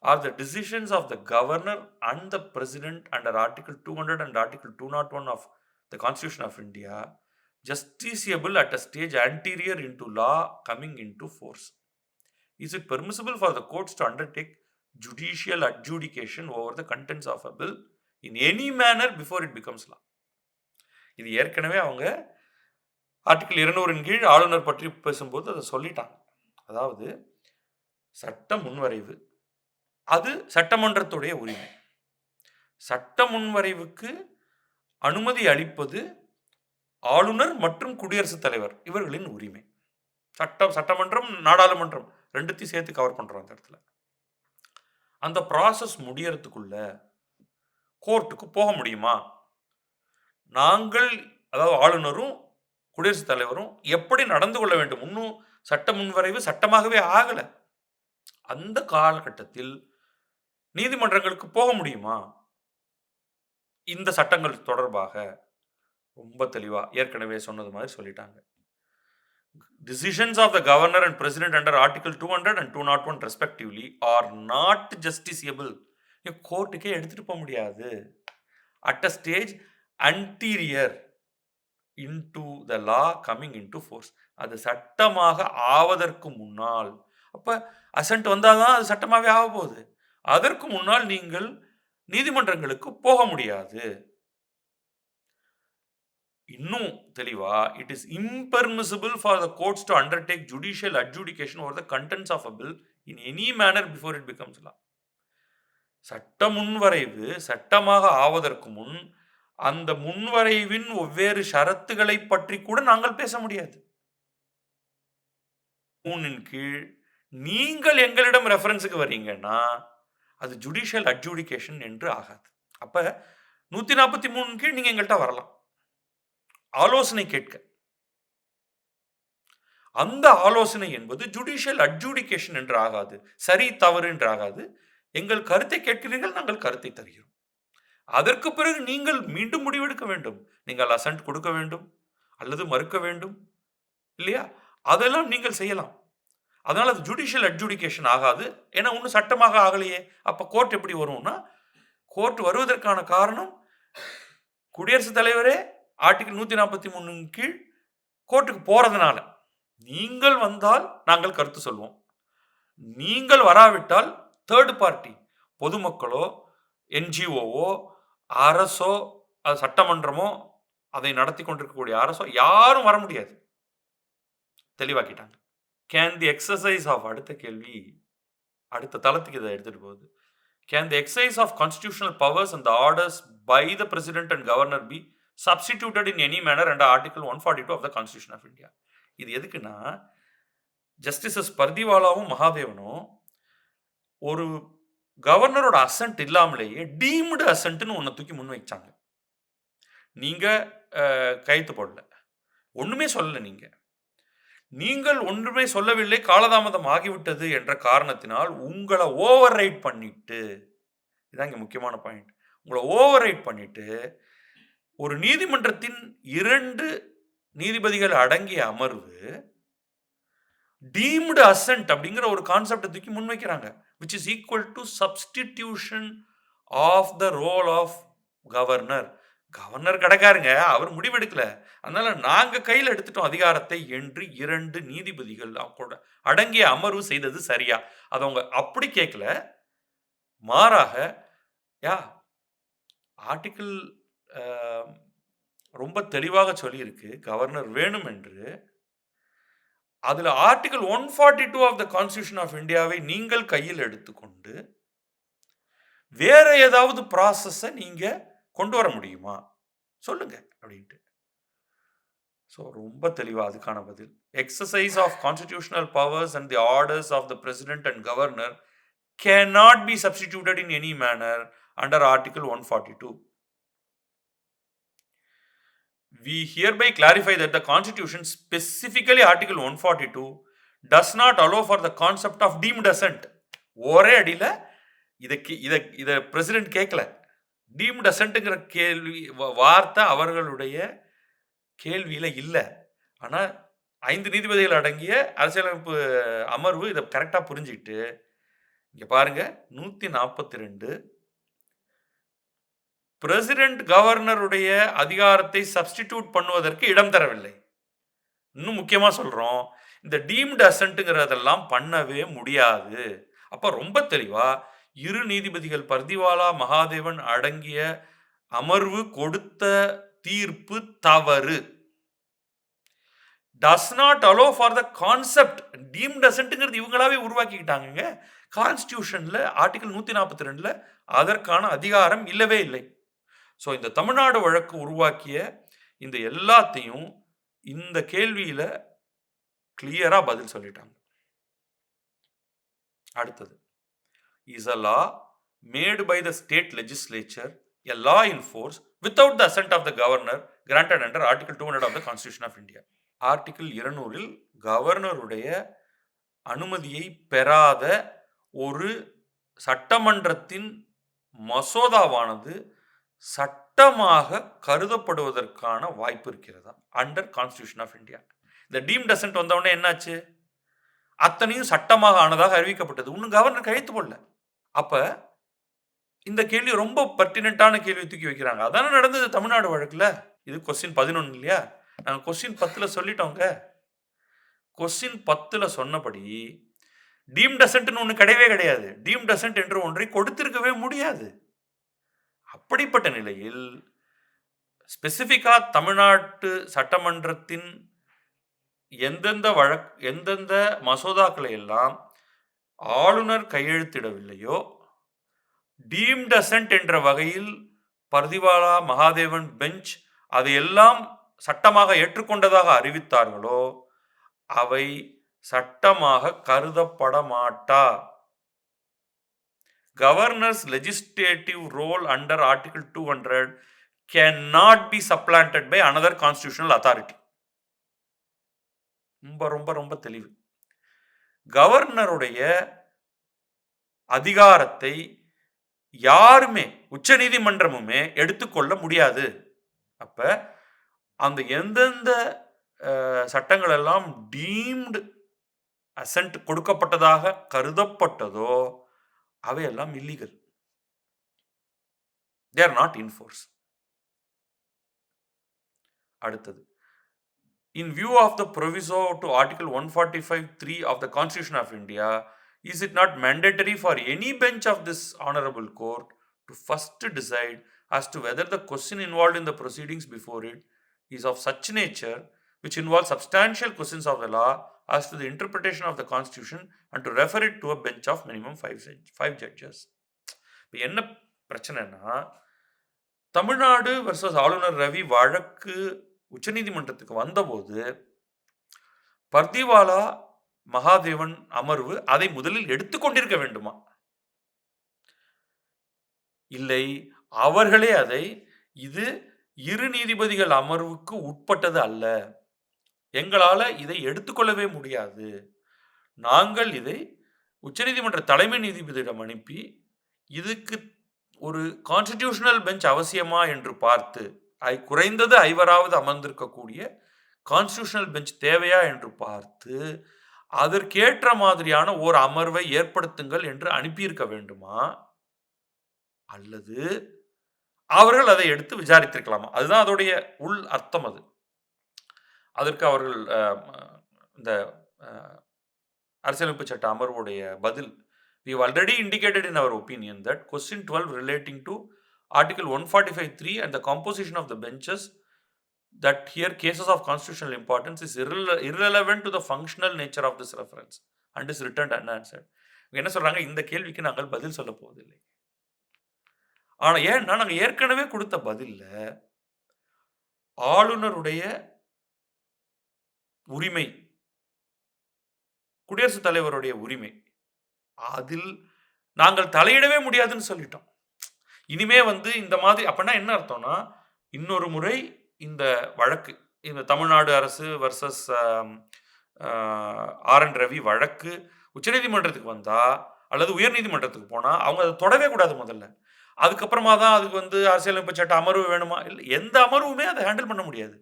Speaker 1: are the decisions of the governor and the president under Article 200 and Article 201 of the Constitution of India justiciable at a stage anterior into law coming into force? Is it permissible for the courts to undertake judicial adjudication over the contents of a bill in any manner before it becomes law? இது ஏற்கனவே அவங்க article 200 கீழ் ஆளுநர் பற்றி பேசும்போது அதை சொல்லிட்டாங்க. அதாவது சட்ட முன்வரைவு அது சட்டமன்றத்துடைய உரிமை. சட்ட முன்வரைவுக்கு அனுமதி அளிப்பது ஆளுநர் மற்றும் குடியரசுத் தலைவர் இவர்களின் உரிமை. சட்டமன்றம் நாடாளுமன்றம் ரெண்டுத்தையும் சேர்த்து கவர் பண்றோம். அந்த இடத்துல அந்த ப்ராசஸ் முடியறதுக்குள்ள கோர்ட்டுக்கு போக முடியுமா? அதாவது ஆளுநரும் குடியரசுத் தலைவரும் எப்படி நடந்து கொள்ள வேண்டும், இன்னும் சட்ட முன்வரைவு சட்டமாகவே ஆகல, அந்த காலகட்டத்தில் நீதிமன்றங்களுக்கு போக முடியுமா? இந்த சட்டங்கள் தொடர்பாக ரொம்ப தெளிவா ஏற்கனவே சொன்னது மாதிரி சொல்லிட்டாங்க. Decisions of the governor and president under Article 200 and 201 respectively are not justiciable. கோர்ட்டுக்கே எடுத்துட்டு போக முடியாது. At a stage anterior into the law coming into force. அது சட்டமாக ஆவதற்கு முன்னால், அப்ப அசென்ட் வந்தாதான் அது சட்டமாகவே ஆக போகுது. அதற்கு முன்னால் நீங்கள் நீதிமன்றங்களுக்கு போக முடியாது. இன்னும் தெளிவா, it is impermissible for the courts to undertake judicial adjudication over the contents of a bill in any manner before it becomes law. சட்ட முன்வரைவு சட்டமாக ஆவதற்கு முன் அந்த முன்வரைவின் ஒவ்வொரு ஷரத்துகளை பற்றி கூட நாங்கள் பேச முடியாது. 3 கீழ் நீங்கள் எங்களிடம் ரெஃபரன்ஸுக்கு வர்றீங்கன்னா அது ஜுடிஷியல் அட்ஜூடிகேஷன் என்று ஆகாது. அப்ப 143 கீழ் நீங்க எங்கள்ட்ட வரலாம், ஆலோசனை கேட்க. அந்த ஆலோசனை என்பது ஜுடிஷியல் அட்ஜூடிகேஷன் என்று ஆகாது, சரி தவறு என்று ஆகாது. எங்கள் கருத்தை கேட்கிறீர்கள், நாங்கள் கருத்தை தருகிறோம். அதற்கு பிறகு நீங்கள் மீண்டும் முடிவெடுக்க வேண்டும். நீங்கள் அசென்ட் கொடுக்க வேண்டும் அல்லது மறுக்க வேண்டும், இல்லையா? அதெல்லாம் நீங்கள் செய்யலாம். அதனால அது ஜுடிஷியல் அட்ஜூடிகேஷன் ஆகாது. ஏன்னா ஒன்றும் சட்டமாக ஆகலையே. அப்ப கோர்ட் எப்படி வரும்னா, கோர்ட் வருவதற்கான காரணம் குடியரசுத் தலைவரே ஆர்டிகிள் 143 கீழ் கோர்ட்டுக்கு போறதுனால. நீங்கள் வந்தால் நாங்கள் கருத்து சொல்வோம். நீங்கள் வராவிட்டால் தேர்ட் பார்ட்டி, பொதுமக்களோ என்ஜிஓவோ அரசோ அது சட்டமன்றமோ அதை நடத்தி கொண்டிருக்கக்கூடிய அரசோ யாரும் வர முடியாது. தெளிவாக்கிட்டாங்க. கேன் தி எக்ஸசைஸ் ஆஃப், அடுத்த கேள்வி அடுத்த தளத்துக்கு இதை எடுத்துட்டு போகுது. Can the exercise of constitutional powers and orders by the president and governor be substituted in any manner under article 142 of the constitution of India. இது எதுக்குன்னா, ஜஸ்டிசஸ் பர்திவாலாவும் மகாதேவனும் ஒரு கவர்னரோட அசென்ட் இல்லாமலேயே டீம்டு அசென்ட்னு ஒன்றை தூக்கி முன் வச்சாங்க. நீங்க கையெழுத்து போடல, ஒண்ணுமே சொல்லல. நீங்கள் ஒன்றுமே சொல்லவில்லை, காலதாமதம் ஆகிவிட்டது என்ற காரணத்தினால் உங்களை ஓவர் ரைட் பண்ணிட்டு, இதான் இங்க முக்கியமான பாயிண்ட், உங்களை ஓவர் ரைட் பண்ணிட்டு ஒரு நீதிமன்றத்தின் 2 நீதிபதிகள் அடங்கிய அமர்வு டீம்டு அசென்ட் அப்படிங்கிற ஒரு கான்செப்டை தூக்கி முன்வைக்கிறாங்க, which is equal to substitution of the role of governor. Governor கிடைக்காருங்க, அவர் முடிவெடுக்கல, அதனால நாங்க கையில் எடுத்துட்டோம் அதிகாரத்தை என்று 2 நீதிபதிகள் அடங்கிய அமர்வு செய்தது சரியா? அது அவங்க அப்படி கேட்கல, மாறாக ஆர்டிகிள் ரொம்ப தெளிவாக சொல்லியிருக்கு கவர்னர் வேணும் என்று. அதுல ஆர்டிகிள் 142 ஆஃப் த கான்ஸ்டிடியூஷன் ஆஃப் இந்தியாவை நீங்கள் கையில் எடுத்துக்கொண்டு வேற ஏதாவது ப்ராசஸை நீங்க கொண்டு வர முடியுமா சொல்லுங்க அப்படின்ட்டு. ஸோ ரொம்ப தெளிவா அதுக்கான பதில், exercise of constitutional powers and the orders of the president and governor cannot be substituted in any manner under Article 142. We hereby clarify that the Constitution, specifically Article 142, does not allow for the concept of deemed assent. ஒரே அடியில் இதை president கேட்கல. Deemed அசென்ட்ங்கிற கேள்வி வார்த்தை அவர்களுடைய கேள்வியில் இல்லை. ஆனால் 5 நீதிபதிகள் அடங்கிய அரசியலமைப்பு அமர்வு இதை கரெக்டாக புரிஞ்சுக்கிட்டு, இங்கே பாருங்க 142 பிரசிடென்ட் கவர்னருடைய அதிகாரத்தை சப்ஸ்டிடியூட் பண்ணுவதற்கு இடம் தரவில்லை. இன்னும் முக்கியமா சொல்றோம், இந்த டீம்டு அசென்ட்ங்கிறதெல்லாம் பண்ணவே முடியாது. அப்ப ரொம்ப தெளிவா 2 நீதிபதிகள் பர்திவாலா மகாதேவன் அடங்கிய அமர்வு கொடுத்த தீர்ப்பு தவறு. does not allow for the concept. deemed assentங்கிறது இவங்களாவே உருவாக்கிக்கிட்டாங்க. கான்ஸ்டிடியூஷன்ல ஆர்டிகல் 142ல அதற்கான அதிகாரம் இல்லவே இல்லை. ஸோ இந்த தமிழ்நாடு வழக்கு உருவாக்கிய இந்த எல்லாத்தையும் இந்த கேள்வியில கிளியரா பதில் சொல்லிட்டாங்க. அடுத்தது, is a law made by the state legislature a law in force without the assent of the governor granted under article 200 of the Constitution of India. Article 200 கவர்னருடைய அனுமதியை பெறாத ஒரு சட்டமன்றத்தின் மசோதாவானது சட்டமாக கருதப்படுவதற்கான வாய்ப்பு இருக்கிறதா அண்டர் கான்ஸ்டிடியூஷன் ஆஃப் இந்தியா. இந்த deemed ascent வந்தவுடனே என்னாச்சு, அத்தனையும் சட்டமாக ஆனதாக அறிவிக்கப்பட்டது. இன்னும் கவர்னர் கையெழுத்து போடல. அப்ப இந்த கேள்வி ரொம்ப பர்டினென்ட்டான கேள்வி தூக்கி வைக்கிறாங்க. அதானே நடந்தது தமிழ்நாடு வழக்குல. இது கொஸ்டின் 11 இல்லையா? நாங்க கொஸ்டின் 10ல சொல்லிட்டோங்க. கொஸ்டின் 10ல சொன்னபடி டீம்டு அசென்ட்னு ஒன்று கிடையவே கிடையாது. டீம்டு அசென்ட் என்று ஒன்றை கொடுத்திருக்கவே முடியாது. அப்படிப்பட்ட நிலையில் ஸ்பெசிஃபிக்கா தமிழ்நாட்டு சட்டமன்றத்தின் எந்தெந்த மசோதாக்களை எல்லாம் ஆளுநர் கையெழுத்திடவில்லையோ, டீம்டு அசென்ட் என்ற வகையில் பர்திவாலா மகாதேவன் பெஞ்ச் அதையெல்லாம் சட்டமாக ஏற்றுக்கொண்டதாக அறிவித்தார்களோ, அவை சட்டமாக கருதப்பட மாட்டா. Governor's legislative role under Article 200 cannot be supplanted by another constitutional authority. ரொம்ப ரொம்ப ரொம்ப தெளிவு. கவர்னருடைய அதிகாரத்தை யாருமே உச்சநீதிமன்றமுமே எடுத்துக்கொள்ள முடியாது. அப்ப அந்த எந்தெந்த சட்டங்கள் எல்லாம் டீம்டு அசென்ட் கொடுக்கப்பட்டதாக கருதப்பட்டதோ அவையெல்லாம் illegal. They are not in force. அடுத்தது, in view of the proviso to Article 145(3) of the Constitution of India, is it not mandatory for any bench of this honorable court to first decide as to whether the question involved in the proceedings before it is of such nature which involves substantial questions of the law as to the interpretation of the Constitution and to refer it to a bench of minimum 5 judges. இப்போ என்ன பிரச்சனைனா, Tamil Nadu versus ஆளுநர் ரவி வழக்கு உச்சநீதிமன்றத்துக்கு வந்தபோது பர்திவாலா மகாதேவன் அமர்வு அதை முதலில் எடுத்துக்கொண்டிருக்க வேண்டுமா? இல்லை, அவர்களே அதை இது இரு நீதிபதிகள் அமர்வுக்கு உட்பட்டது அல்ல, எங்களால இதை எடுத்துக்கொள்ளவே முடியாது, நாங்கள் இதை உச்சநீதிமன்ற தலைமை நீதிபதியிடம் அனுப்பி இதுக்கு ஒரு கான்ஸ்டிடியூஷனல் பெஞ்ச் அவசியமா என்று பார்த்து குறைந்தது 5 அமர்ந்திருக்கக்கூடிய கான்ஸ்டிடியூஷனல் பெஞ்ச் தேவையா என்று பார்த்து அதற்கேற்ற மாதிரியான ஒரு அமர்வை ஏற்படுத்துங்கள் என்று அனுப்பியிருக்க வேண்டுமா? அல்லது அவர்கள் அதை எடுத்து விசாரித்திருக்கலாமா? அதுதான் அதோடைய உள் அர்த்தம். அதற்கு அவர்கள் இந்த அரசியலமைப்பு சட்ட அமர்வுடைய பதில், we have already indicated in our opinion that question 12 relating to Article 145(3) and the composition of the benches, that here cases of constitutional importance is irrelevant to the functional nature of this reference and is returned unanswered. என்ன சொல்றாங்க, இந்த கேள்விக்கு நாங்கள் பதில் சொல்ல போவதில்லை. ஆனா ஏன்னா நாங்கள் ஏற்கனவே கொடுத்த பதில்ல ஆளுநருடைய உரிமை, குடியரசுத் தலைவருடைய உரிமை, அதில் நாங்கள் தலையிடவே முடியாதுன்னு சொல்லிட்டோம். இனிமே இந்த மாதிரி அப்படின்னா என்ன அர்த்தம்னா, இன்னொரு முறை இந்த வழக்கு, இந்த தமிழ்நாடு அரசு வர்சஸ் ஆர்.என். ரவி வழக்கு உச்சநீதிமன்றத்துக்கு வந்தா அல்லது உயர்நீதிமன்றத்துக்கு போனா அவங்க அதை தொடவே கூடாது முதல்ல. அதுக்கப்புறமா தான் அதுக்கு அரசியலமைப்பு சட்ட அமர்வு வேணுமா? இல்லை, எந்த அமர்வுமே அதை ஹேண்டில் பண்ண முடியாது.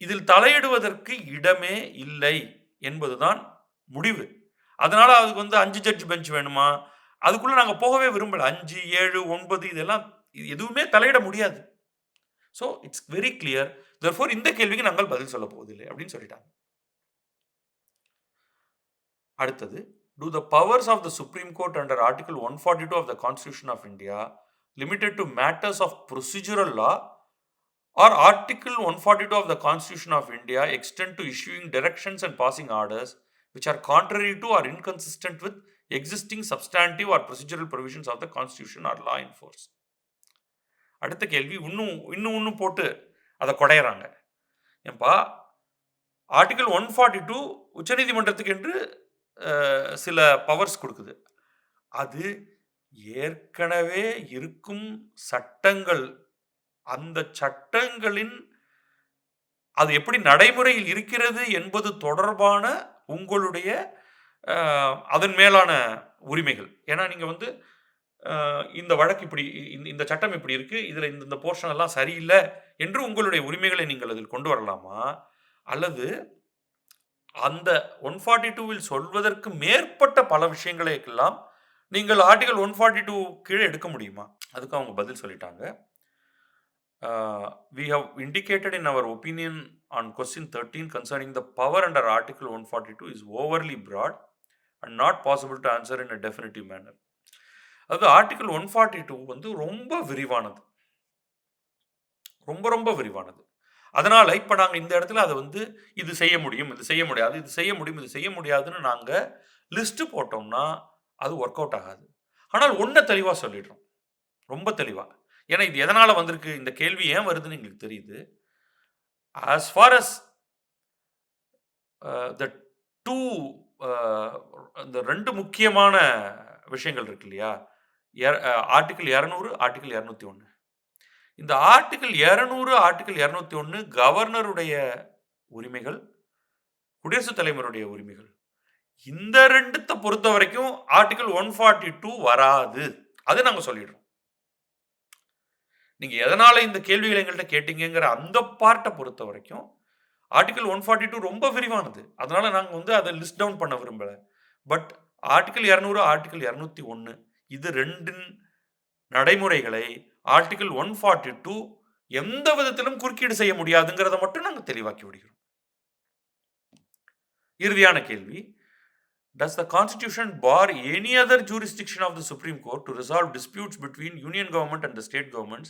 Speaker 1: இதில் தலையிடுவதற்கு இடமே இல்லை என்பதுதான் முடிவு. அதனால அதுக்கு 5 ஜட்ஜ் பெஞ்ச் வேணுமா? அதுக்குள்ள நாங்க போகவே விரும்பல. 5, 7, 9 இதெல்லாம் எதுவுமே தலையிட முடியாது. So it's very clear. therefore இந்த கேள்விக்கு நாங்கள் பதில் சொல்ல போவதில்லை அப்படின்னு சொல்லிட்டாங்க. அடுத்தது, do the powers of the Supreme Court under Article 142 of the Constitution of India limited to matters of procedural law or Article 142 of the Constitution of India extend to issuing directions and passing orders which are contrary to or inconsistent with existing substantive or procedural provisions of the Constitution or law in force? அடுத்த கேள்வி இன்னும் போட்டு அதை குடையறாங்க. ஏன்பா, article 142 உச்சநீதிமன்றத்துக்கு என்று சில powers கொடுக்குது. அது ஏற்கனவே இருக்கும் சட்டங்கள், அந்த சட்டங்களின் அது எப்படி நடைமுறையில் இருக்கிறது என்பது தொடர்பான உங்களுடைய அதன் மேலான உரிமைகள். ஏன்னா நீங்க இந்த வழக்கு இப்படி, இந்த சட்டம் இப்படி இருக்கு, இதுல இந்த போர்ஷன் எல்லாம் சரியில்லை என்று உங்களுடைய உரிமைகளை நீங்கள் அதில் கொண்டு வரலாமா? அல்லது அந்த 142ல் சொல்வதற்கு மேற்பட்ட பல விஷயங்களை எல்லாம் நீங்கள் ஆர்டிகல் 142 கீழே எடுக்க முடியுமா? அதுக்கு அவங்க பதில் சொல்லிட்டாங்க. We have indicated in our opinion on question 13 concerning the power under Article 142 is overly broad and not possible to answer in a definitive manner. அது ஆர்டிகல் 142 ரொம்ப விரிவானது, ரொம்ப விரிவானது. அதனால இப்ப நாங்க இந்த இடத்துல அதை இது செய்ய முடியும், இது செய்ய முடியாது, இது செய்ய முடியும், இது செய்ய முடியாதுன்னு நாங்க லிஸ்ட் போட்டோம்னா அது ஒர்க் அவுட் ஆகாது. ஆனால் ஒன்றை தெளிவா சொல்லிடுறோம், ரொம்ப தெளிவா. ஏன்னா இது எதனால வந்திருக்கு, இந்த கேள்வி ஏன் வருதுன்னு எங்களுக்கு தெரியுது. as far as த 2 அந்த 2 முக்கியமான விஷயங்கள் இருக்கு இல்லையா? Article 200, article 201. இந்த ஆர்டிகிள் 200, ஆர்டிகிள் 201 கவர்னருடைய உரிமைகள், குடியரசுத் தலைவருடைய உரிமைகள். இந்த 2த்த பொறுத்தவரைக்கும் ஆர்டிகிள் 142 வராது. அது நாங்க சொல்லிடுறோம். நீங்க எதனால இந்த கேள்விகள எங்கள்ட்ட கேட்டீங்கங்கிற அந்த பார்ட்ட பொறுத்தவரைக்கும், ஆர்டிகிள் 142 ரொம்ப விரிவானது. அதனால நாங்க வந்து அத லிஸ்ட் டவுன் பண்ண விரும்பல. பட் ஆர்டிகிள் 200, ஆர்டிகிள் 201 இது 2ன் நடைமுறைகளை ஆர்டிகிள் 142 எந்த விதத்திலும் குறுக்கீடு செய்ய முடியாதுங்கிறத மட்டும் நாங்க தெளிவாக்கி விடுகிறோம். இறுதியான கேள்வி. Does the Constitution bar any other jurisdiction of the Supreme Court to resolve disputes between Union government and the state governments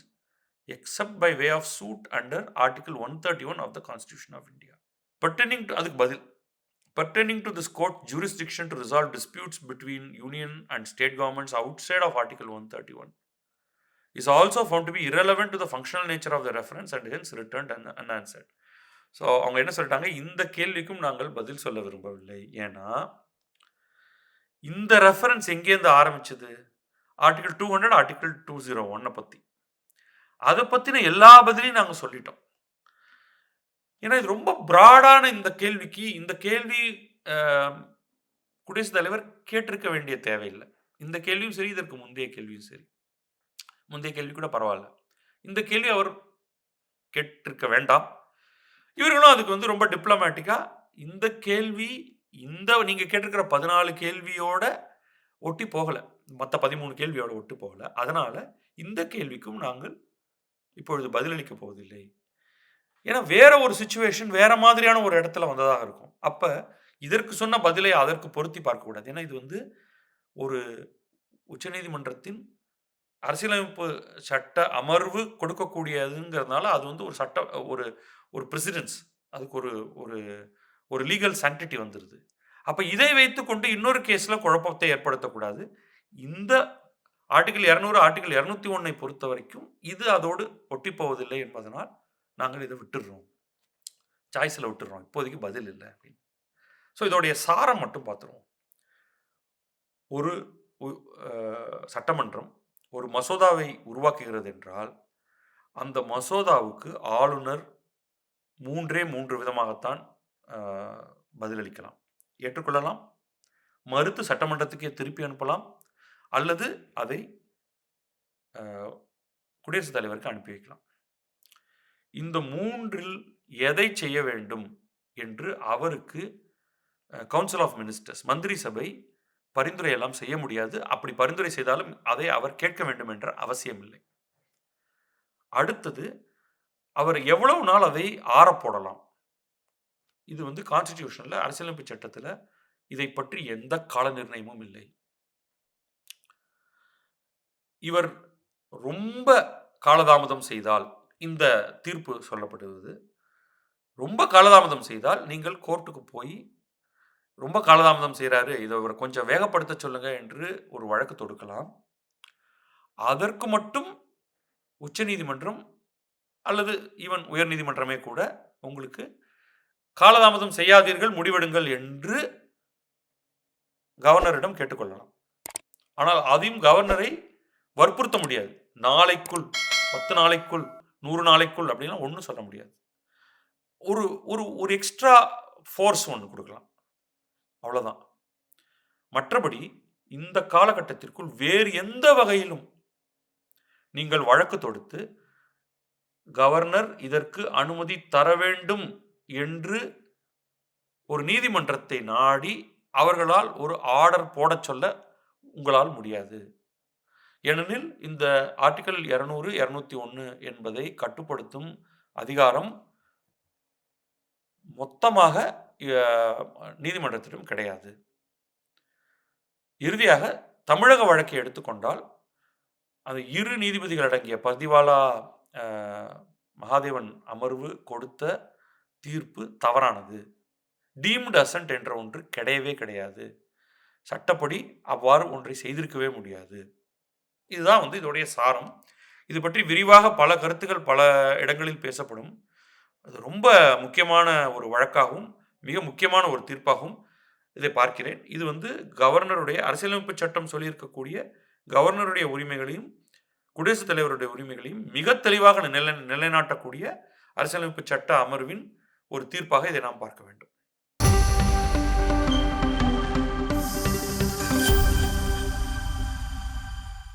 Speaker 1: except by way of suit under Article 131 of the Constitution of India? Pertaining to அதுக்கு பதில் pertaining to this court jurisdiction to resolve disputes between Union and state governments outside of Article 131 is also found to be irrelevant to the functional nature of the reference and hence returned unanswered. So அவங்க என்ன சொல்லிட்டாங்க, இந்த கேள்விக்கும் நாங்கள் பதில் சொல்ல விரும்பவில்லை. ஏன்னா இந்த ரெஃபரன்ஸ் எங்கேருந்து ஆரம்பிச்சது? ஆர்டிகிள் 200, ஆர்டிகிள் 201 பத்தி. அதை பத்தின எல்லா பதிலையும் நாங்க சொல்லிட்டோம். ஏன்னா இது ரொம்ப பிராடான இந்த கேள்விக்கு இந்த கேள்வி குடியரசுத் தலைவர் கேட்டிருக்க வேண்டிய தேவையில்லை. இந்த கேள்வியும் சரி, இதற்கு முந்தைய கேள்வியும் சரி. முந்தைய கேள்வி கூட பரவாயில்ல. இந்த கேள்வி அவர் கேட்டிருக்க வேண்டாம். இவர்களும் அதுக்கு வந்து ரொம்ப டிப்ளமேட்டிக்கா இந்த கேள்வி இந்த நீங்க கேட்டிருக்கிற 14 கேள்வியோட ஒட்டி போகல. மற்ற 13 கேள்வியோட ஒட்டி போகல. அதனால இந்த கேள்விக்கும் நாங்கள் இப்பொழுது பதிலளிக்க போவதில்லை. ஏன்னா வேற ஒரு சிச்சுவேஷன் வேற மாதிரியான ஒரு இடத்துல வந்ததாக இருக்கும். அப்ப இதற்கு சொன்ன பதிலை அதற்கு பொருத்தி பார்க்கக்கூடாது. ஏன்னா இது வந்து ஒரு உச்சநீதிமன்றத்தின் அரசியலமைப்பு சட்ட அமர்வு கொடுக்கக்கூடியதுங்கிறதுனால அது வந்து ஒரு சட்ட ஒரு ஒரு பிரசிடென்ஸ், அதுக்கு ஒரு ஒரு ஒரு லீகல் சாங்டிட்டி வந்துருது. அப்ப இதை வைத்துக்கொண்டு இன்னொரு கேஸ்ல குழப்பத்தை ஏற்படுத்தக்கூடாது. இந்த ஆர்டிகிள் 200, ஆர்டிகிள் 201 பொறுத்த வரைக்கும் இது அதோடு ஒட்டி போவதில்லை என்பதனால் நாங்கள் இதை விட்டுடுறோம். சாய்ஸ்ல விட்டுடுறோம். இப்போதைக்கு பதில் இல்லை அப்படின்னு. ஸோ இதோடைய சாரம் மட்டும் பார்த்துருவோம். ஒரு சட்டமன்றம் ஒரு மசோதாவை உருவாக்குகிறது என்றால் அந்த மசோதாவுக்கு ஆளுநர் 3 விதமாகத்தான் பதிலளிக்கலாம். ஏற்றுக்கொள்ளலாம், மறுத்து சட்டமன்றத்துக்கே திருப்பி அனுப்பலாம், அல்லது அதை குடியரசுத் தலைவருக்கு அனுப்பி வைக்கலாம். இந்த 3ல் எதை செய்ய வேண்டும் என்று அவருக்கு கவுன்சில் ஆஃப் மினிஸ்டர்ஸ் மந்திரி சபை பரிந்துரை எல்லாம் செய்ய முடியாது. அப்படி பரிந்துரை செய்தாலும் அதை அவர் கேட்க வேண்டும் என்ற அவசியம் இல்லை. அடுத்தது அவர் எவ்வளவு நாள் அதை ஆறப்போடலாம். இது வந்து கான்ஸ்டிடியூஷன்ல அரசியலமைப்பு சட்டத்தில் இதை பற்றி எந்த கால நிர்ணயமும் இல்லை. இவர் ரொம்ப காலதாமதம் செய்தால் இந்த தீர்ப்பு சொல்லப்படுவது, ரொம்ப காலதாமதம் செய்தால் நீங்கள் கோர்ட்டுக்கு போய் ரொம்ப காலதாமதம் செய்கிறாரு, இதை அவர் கொஞ்சம் வேகப்படுத்த சொல்லுங்க என்று ஒரு வழக்கு தொடுக்கலாம். அதற்கு மட்டும் உச்சநீதிமன்றம் அல்லது ஈவன் உயர்நீதிமன்றமே கூட உங்களுக்கு காலதாமதம் செய்யாதீர்கள், முடிவெடுங்கள் என்று கவர்னரிடம் கேட்டுக்கொள்ளலாம். ஆனால் அதையும் கவர்னரை வற்புறுத்த முடியாது. நாளைக்குள், 10 நாளைக்குள், 100 நாளைக்குள் அப்படின்னா ஒன்றும் சொல்ல முடியாது. ஒரு ஒரு ஒரு எக்ஸ்ட்ரா ஃபோர்ஸ் ஒன்று கொடுக்கலாம், அவ்வளோதான். மற்றபடி இந்த காலகட்டத்திற்குள் வேறு எந்த வகையிலும் நீங்கள் வழக்கு தொடுத்து கவர்னர் இதற்கு அனுமதி தர வேண்டும் என்று ஒரு நீதிமன்றத்தை நாடி அவர்களால் ஒரு ஆர்டர் போட சொல்ல உங்களால் முடியாது. ஏனெனில் இந்த ஆர்டிகிள் 200, 201 என்பதை கட்டுப்படுத்தும் அதிகாரம் மொத்தமாக நீதிமன்றத்திடம் கிடையாது. இறுதியாக தமிழக வழக்கை எடுத்துக்கொண்டால் அந்த 2 நீதிபதிகள் அடங்கிய பதிவாலா மகாதேவன் அமர்வு கொடுத்த தீர்ப்பு தவறானது. டீம்டு அசென்ட் என்ற ஒன்று கிடையவே கிடையாது. சட்டப்படி அவ்வாறு ஒன்றை செய்திருக்கவே முடியாது. இதுதான் வந்து இதோடைய சாரம். இது பற்றி விரிவாக பல கருத்துக்கள் பல இடங்களில் பேசப்படும். அது ரொம்ப முக்கியமான ஒரு வழக்காகவும் மிக முக்கியமான ஒரு தீர்ப்பாகவும் இதை பார்க்கிறேன். இது வந்து கவர்னருடைய அரசியலமைப்பு சட்டம் சொல்லியிருக்கக்கூடிய கவர்னருடைய உரிமைகளையும், குடியரசுத் தலைவருடைய உரிமைகளையும் மிக தெளிவாக நிலைநாட்டக்கூடிய அரசியலமைப்பு சட்ட அமர்வின் ஒரு தீர்ப்பாக இதை நாம் பார்க்க வேண்டும்.